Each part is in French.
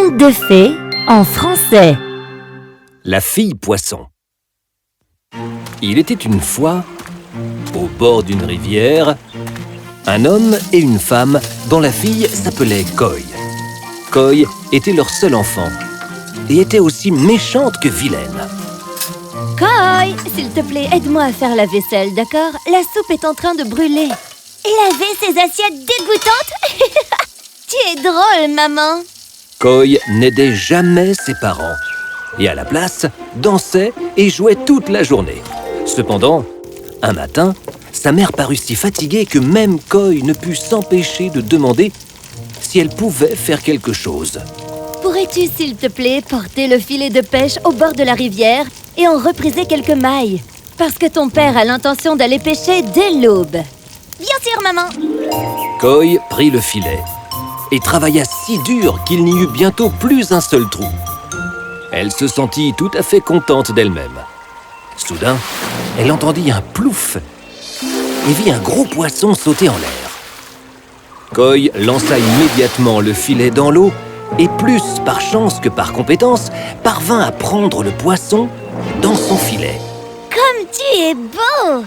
Conte de fées en français. La fille poisson. Il était une fois, au bord d'une rivière, un homme et une femme dont la fille s'appelait Koi. Koi était leur seul enfant et était aussi méchante que vilaine. Koi, s'il te plaît, aide-moi à faire la vaisselle, d'accord? La soupe est en train de brûler. Et laver ces assiettes dégoûtantes? Tu es drôle, maman. Koi n'aidait jamais ses parents et à la place, dansait et jouait toute la journée. Cependant, un matin, sa mère parut si fatiguée que même Koi ne put s'empêcher de demander si elle pouvait faire quelque chose. Pourrais-tu, s'il te plaît, porter le filet de pêche au bord de la rivière et en repriser quelques mailles? Parce que ton père a l'intention d'aller pêcher dès l'aube. Bien sûr, maman. Koi prit le filet et travailla si dur qu'il n'y eut bientôt plus un seul trou. Elle se sentit tout à fait contente d'elle-même. Soudain, elle entendit un plouf et vit un gros poisson sauter en l'air. Koi lança immédiatement le filet dans l'eau et, plus par chance que par compétence, parvint à prendre le poisson dans son filet. Comme tu es beau!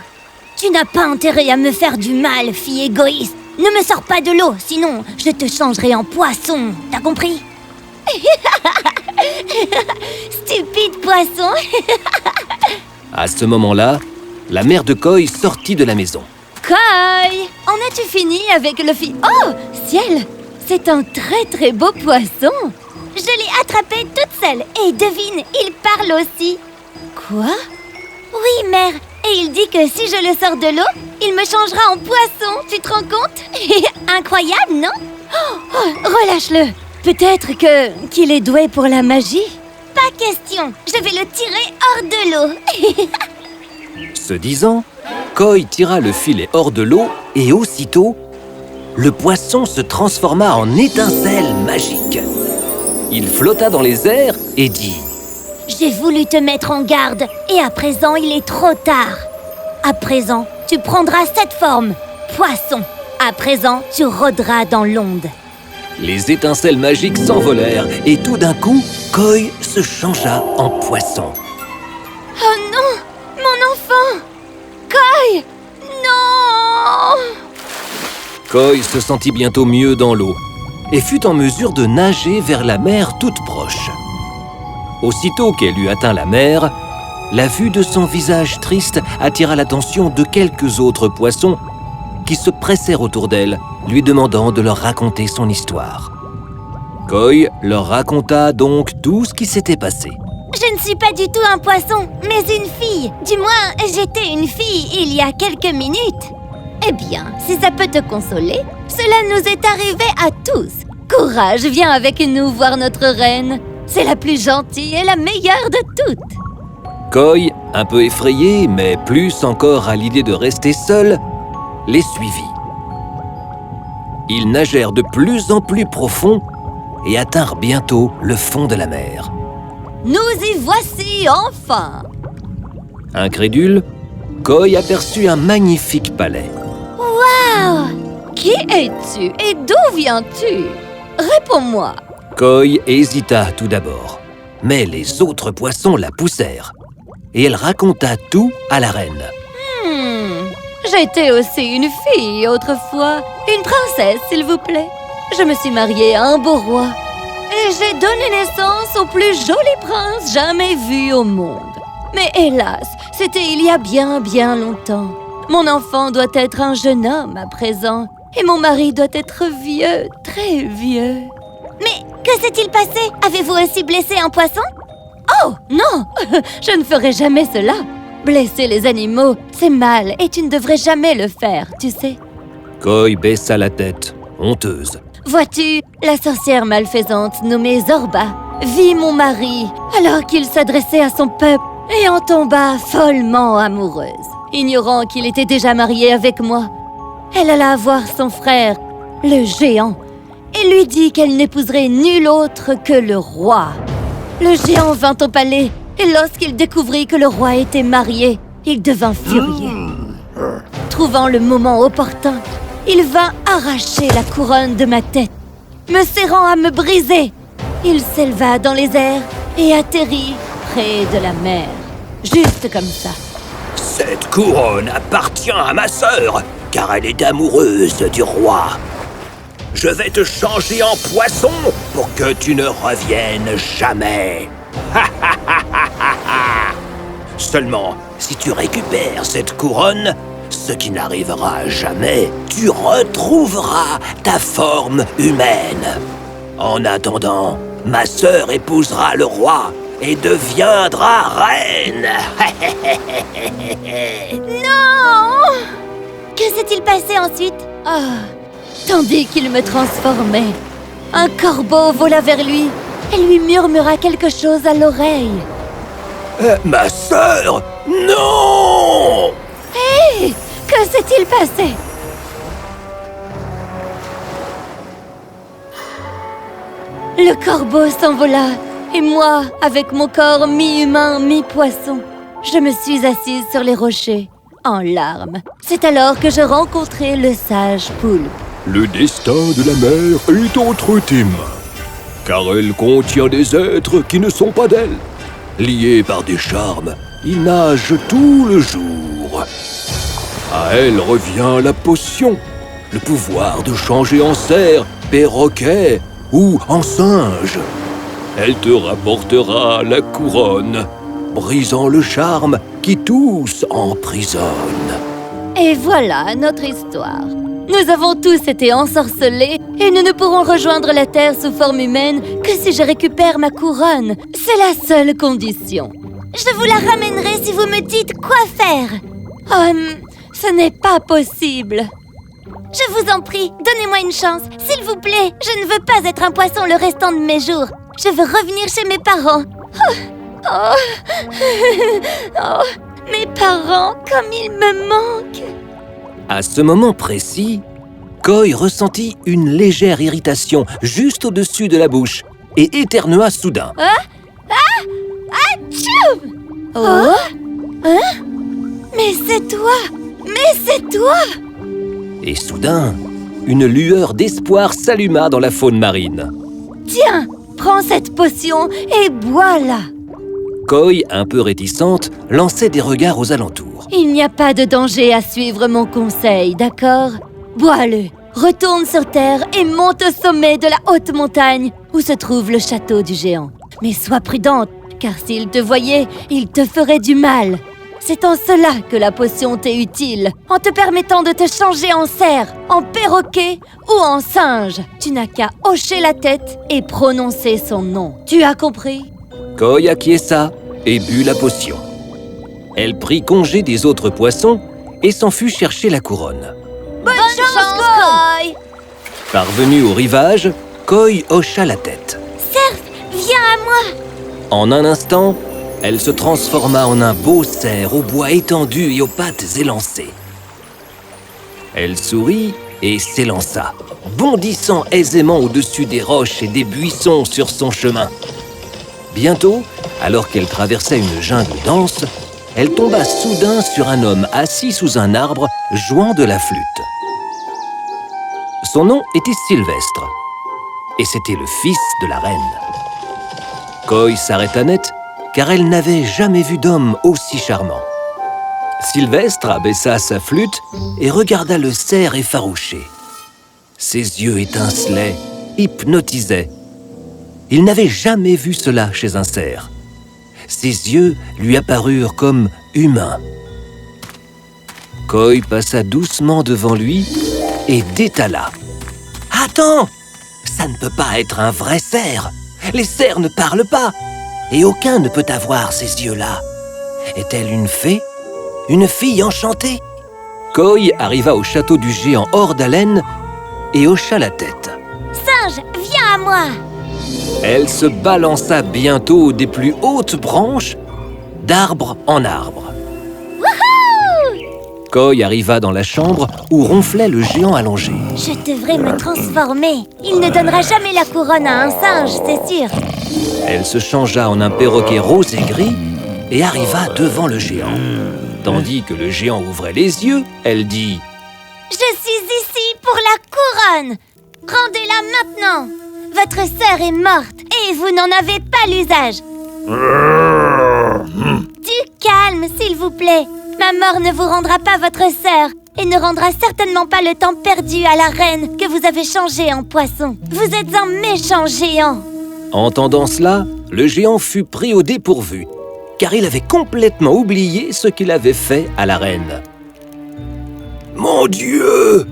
Tu n'as pas intérêt à me faire du mal, fille égoïste. Ne me sors pas de l'eau, sinon je te changerai en poisson. T'as compris? Stupide poisson! À ce moment-là, la mère de Koi sortit de la maison. Koi! En as-tu fini avec le Oh! Ciel! C'est un très beau poisson! Je l'ai attrapé toute seule et devine, il parle aussi! Quoi? Oui, mère! Et il dit que si je le sors de l'eau, il me changera en poisson, tu te rends compte? Incroyable, non? Relâche-le! Peut-être qu'il est doué pour la magie? Pas question! Je vais le tirer hors de l'eau! Ce disant, Koi tira le filet hors de l'eau et aussitôt, le poisson se transforma en étincelle magique. Il flotta dans les airs et dit: J'ai voulu te mettre en garde et à présent il est trop tard. À présent, tu prendras cette forme, poisson. À présent, tu rôderas dans l'onde. Les étincelles magiques s'envolèrent et tout d'un coup, Koi se changea en poisson. Oh non! Mon enfant! Koi! Non! Koi se sentit bientôt mieux dans l'eau et fut en mesure de nager vers la mer toute proche. Aussitôt qu'elle eut atteint la mer, la vue de son visage triste attira l'attention de quelques autres poissons qui se pressèrent autour d'elle, lui demandant de leur raconter son histoire. Koi leur raconta donc tout ce qui s'était passé. Je ne suis pas du tout un poisson, mais une fille. Du moins, j'étais une fille il y a quelques minutes. Eh bien, si ça peut te consoler, cela nous est arrivé à tous. Courage, viens avec nous voir notre reine. C'est la plus gentille et la meilleure de toutes. Koi, un peu effrayé, mais plus encore à l'idée de rester seul, les suivit. Ils nagèrent de plus en plus profond et atteindrent bientôt le fond de la mer. Nous y voici enfin! Incrédule, Koi aperçut un magnifique palais. Waouh! Qui es-tu et d'où viens-tu? Réponds-moi! Koi hésita tout d'abord, mais les autres poissons la poussèrent et elle raconta tout à la reine. J'étais aussi une fille autrefois, une princesse s'il vous plaît. Je me suis mariée à un beau roi et j'ai donné naissance au plus joli prince jamais vu au monde. Mais hélas, c'était il y a bien longtemps. Mon enfant doit être un jeune homme à présent et mon mari doit être vieux, très vieux. Mais que s'est-il passé? Avez-vous aussi blessé un poisson? Oh, non! Je ne ferai jamais cela! Blesser les animaux, c'est mal et tu ne devrais jamais le faire, tu sais. Koi baissa la tête, honteuse. Vois-tu, la sorcière malfaisante nommée Zorba vit mon mari alors qu'il s'adressait à son peuple et en tomba follement amoureuse, ignorant qu'il était déjà marié avec moi. Elle alla voir son frère, le géant, et lui dit qu'elle n'épouserait nul autre que le roi. Le géant vint au palais, et lorsqu'il découvrit que le roi était marié, il devint furieux. Trouvant le moment opportun, il vint arracher la couronne de ma tête, me serrant à me briser. il s'éleva dans les airs et atterrit près de la mer. Juste comme ça. Cette couronne appartient à ma sœur, car elle est amoureuse du roi. Je vais te changer en poisson pour que tu ne reviennes jamais. Seulement, si tu récupères cette couronne, ce qui n'arrivera jamais, tu retrouveras ta forme humaine. En attendant, ma sœur épousera le roi et deviendra reine. Non! Que s'est-il passé ensuite? Tandis qu'il me transformait, un corbeau vola vers lui et lui murmura quelque chose à l'oreille. Ma sœur, non! Hé! Que s'est-il passé? Le corbeau s'envola et moi, avec mon corps mi-humain, mi-poisson, je me suis assise sur les rochers, en larmes. C'est alors que je rencontrai le sage poulpe. Le destin de la mer est entre tes mains, car elle contient des êtres qui ne sont pas d'elle. Liés par des charmes, ils nagent tout le jour. À elle revient la potion, le pouvoir de changer en cerf, perroquet ou en singe. Elle te rapportera la couronne, brisant le charme qui tous emprisonne. Et voilà notre histoire. Nous avons tous été ensorcelés et nous ne pourrons rejoindre la Terre sous forme humaine que si je récupère ma couronne. C'est la seule condition. Je vous la ramènerai si vous me dites quoi faire. Ce n'est pas possible. Je vous en prie, donnez-moi une chance, s'il vous plaît. Je ne veux pas être un poisson le restant de mes jours. Je veux revenir chez mes parents. Mes parents, comme ils me manquent. À ce moment précis, Koi ressentit une légère irritation juste au-dessus de la bouche et éternua soudain. Mais c'est toi! Mais c'est toi! Et soudain, une lueur d'espoir s'alluma dans la faune marine. Tiens, prends cette potion et bois-la. Koi, un peu réticente, lançait des regards aux alentours. Il n'y a pas de danger à suivre mon conseil, d'accord? Bois-le, retourne sur Terre et monte au sommet de la haute montagne où se trouve le château du géant. Mais sois prudente, car s'il te voyait, il te ferait du mal. C'est en cela que la potion t'est utile, en te permettant de te changer en cerf, en perroquet ou en singe. Tu n'as qu'à hocher la tête et prononcer son nom. Tu as compris? Koi acquiesça et but la potion. Elle prit congé des autres poissons et s'en fut chercher la couronne. Bonne chance, Koi! Parvenue au rivage, Koi hocha la tête. Cerf, viens à moi! En un instant, elle se transforma en un beau cerf au bois étendu et aux pattes élancées. Elle sourit et s'élança, bondissant aisément au-dessus des roches et des buissons sur son chemin. Bientôt, alors qu'elle traversait une jungle dense, elle tomba soudain sur un homme assis sous un arbre, jouant de la flûte. Son nom était Sylvestre, et c'était le fils de la reine. Koi s'arrêta net, car elle n'avait jamais vu d'homme aussi charmant. Sylvestre abaissa sa flûte et regarda le cerf effarouché. Ses yeux étincelaient, hypnotisaient. Il n'avait jamais vu cela chez un cerf. Ses yeux lui apparurent comme humains. Koi passa doucement devant lui et détala. « Attends! Ça ne peut pas être un vrai cerf! Les cerfs ne parlent pas! Et aucun ne peut avoir ces yeux-là! Est-elle une fée? Une fille enchantée? » Koi arriva au château du géant hors d'haleine et hocha la tête. « Singe, viens à moi !» Elle se balança bientôt des plus hautes branches, d'arbre en arbre. Koi arriva dans la chambre où ronflait le géant allongé. « Je devrais me transformer. Il ne donnera jamais la couronne à un singe, c'est sûr. » Elle se changea en un perroquet rose et gris et arriva devant le géant. Tandis que le géant ouvrait les yeux, elle dit « Je suis ici pour la couronne. Rendez-la maintenant. Votre sœur est morte et et vous n'en avez pas l'usage. Du calme, s'il vous plaît. Ma mort ne vous rendra pas votre sœur et ne rendra certainement pas le temps perdu à la reine que vous avez changé en poisson. Vous êtes un méchant géant. Entendant cela, le géant fut pris au dépourvu, car il avait complètement oublié ce qu'il avait fait à la reine. Mon Dieu!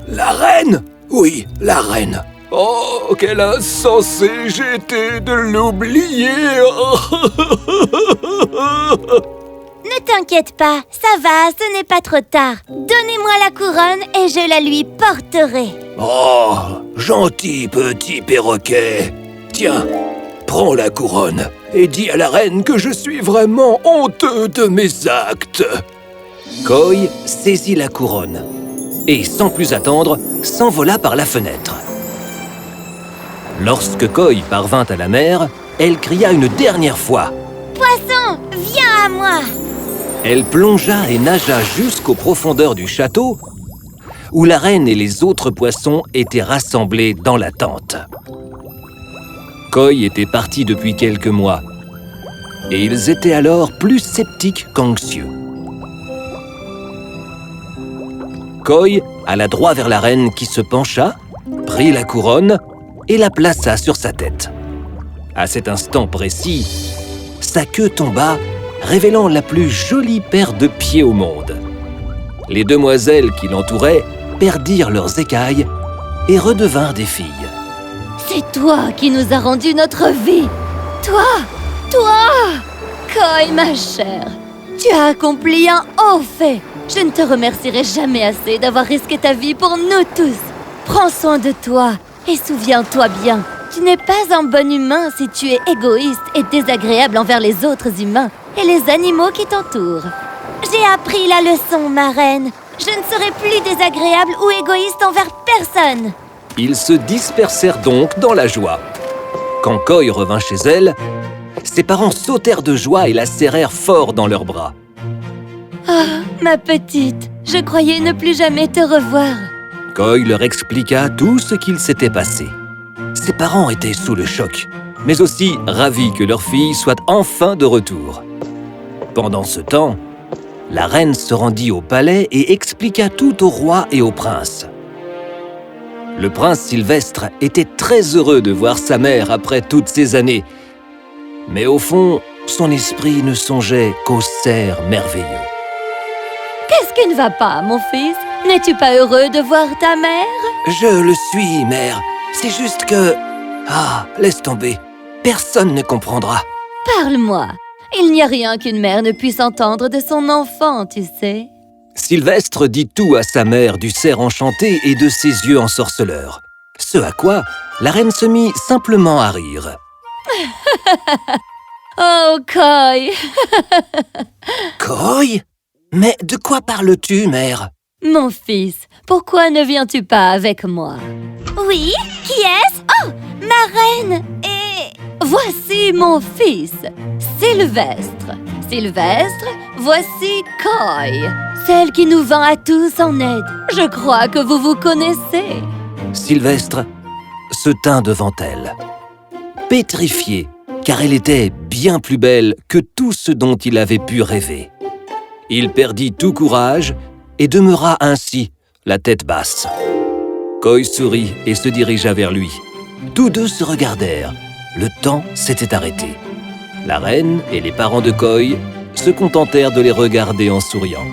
La reine? Oui, la reine. Oh, quel insensé j'ai été de l'oublier! Ne t'inquiète pas, ça va, ce n'est pas trop tard. Donnez-moi la couronne et je la lui porterai. Oh, gentil petit perroquet. Tiens, prends la couronne et dis à la reine que je suis vraiment honteux de mes actes. Koi saisit la couronne et, sans plus attendre, s'envola par la fenêtre. Lorsque Koi parvint à la mer, elle cria une dernière fois. Poisson, viens à moi! Elle plongea et nagea jusqu'aux profondeurs du château, où la reine et les autres poissons étaient rassemblés dans la tente. Koi était parti depuis quelques mois, et ils étaient alors plus sceptiques qu'anxieux. Koi alla droit vers la reine qui se pencha, prit la couronne et la plaça sur sa tête. À cet instant précis, sa queue tomba, révélant la plus jolie paire de pieds au monde. Les demoiselles qui l'entouraient perdirent leurs écailles et redevinrent des filles. C'est toi qui nous as rendu notre vie. Toi, Koi, ma chère. Tu as accompli un haut fait. Je ne te remercierai jamais assez d'avoir risqué ta vie pour nous tous. Prends soin de toi et souviens-toi bien. Tu n'es pas un bon humain si tu es égoïste et désagréable envers les autres humains et les animaux qui t'entourent. J'ai appris la leçon, ma reine. Je ne serai plus désagréable ou égoïste envers personne. Ils se dispersèrent donc dans la joie. Quand Koi revint chez elle, ses parents sautèrent de joie et la serrèrent fort dans leurs bras. Ah, ma petite, je croyais ne plus jamais te revoir. Koi leur expliqua tout ce qu'il s'était passé. Ses parents étaient sous le choc, mais aussi ravis que leur fille soit enfin de retour. Pendant ce temps, la reine se rendit au palais et expliqua tout au roi et au prince. Le prince Sylvestre était très heureux de voir sa mère après toutes ces années. Mais au fond, son esprit ne songeait qu'au cerf merveilleux. Qu'est-ce qui ne va pas, mon fils? N'es-tu pas heureux de voir ta mère? Je le suis, mère. C'est juste que... Ah, laisse tomber. Personne ne comprendra. Parle-moi. Il n'y a rien qu'une mère ne puisse entendre de son enfant, tu sais. Sylvestre dit tout à sa mère du cerf enchanté et de ses yeux ensorceleurs. Ce à quoi la reine se mit simplement à rire. Oh, Koi! Koi? Mais de quoi parles-tu, mère? Mon fils, pourquoi ne viens-tu pas avec moi? Oui, qui est-ce? Oh, ma reine! Et... Voici mon fils, Sylvestre. Sylvestre, voici Koi, celle qui nous vint à tous en aide. Je crois que vous vous connaissez. Sylvestre se tint devant elle, pétrifié, car elle était bien plus belle que tout ce dont il avait pu rêver. Il perdit tout courage et demeura ainsi, la tête basse. Koi sourit et se dirigea vers lui. Tous deux se regardèrent. Le temps s'était arrêté. La reine et les parents de Koi se contentèrent de les regarder en souriant.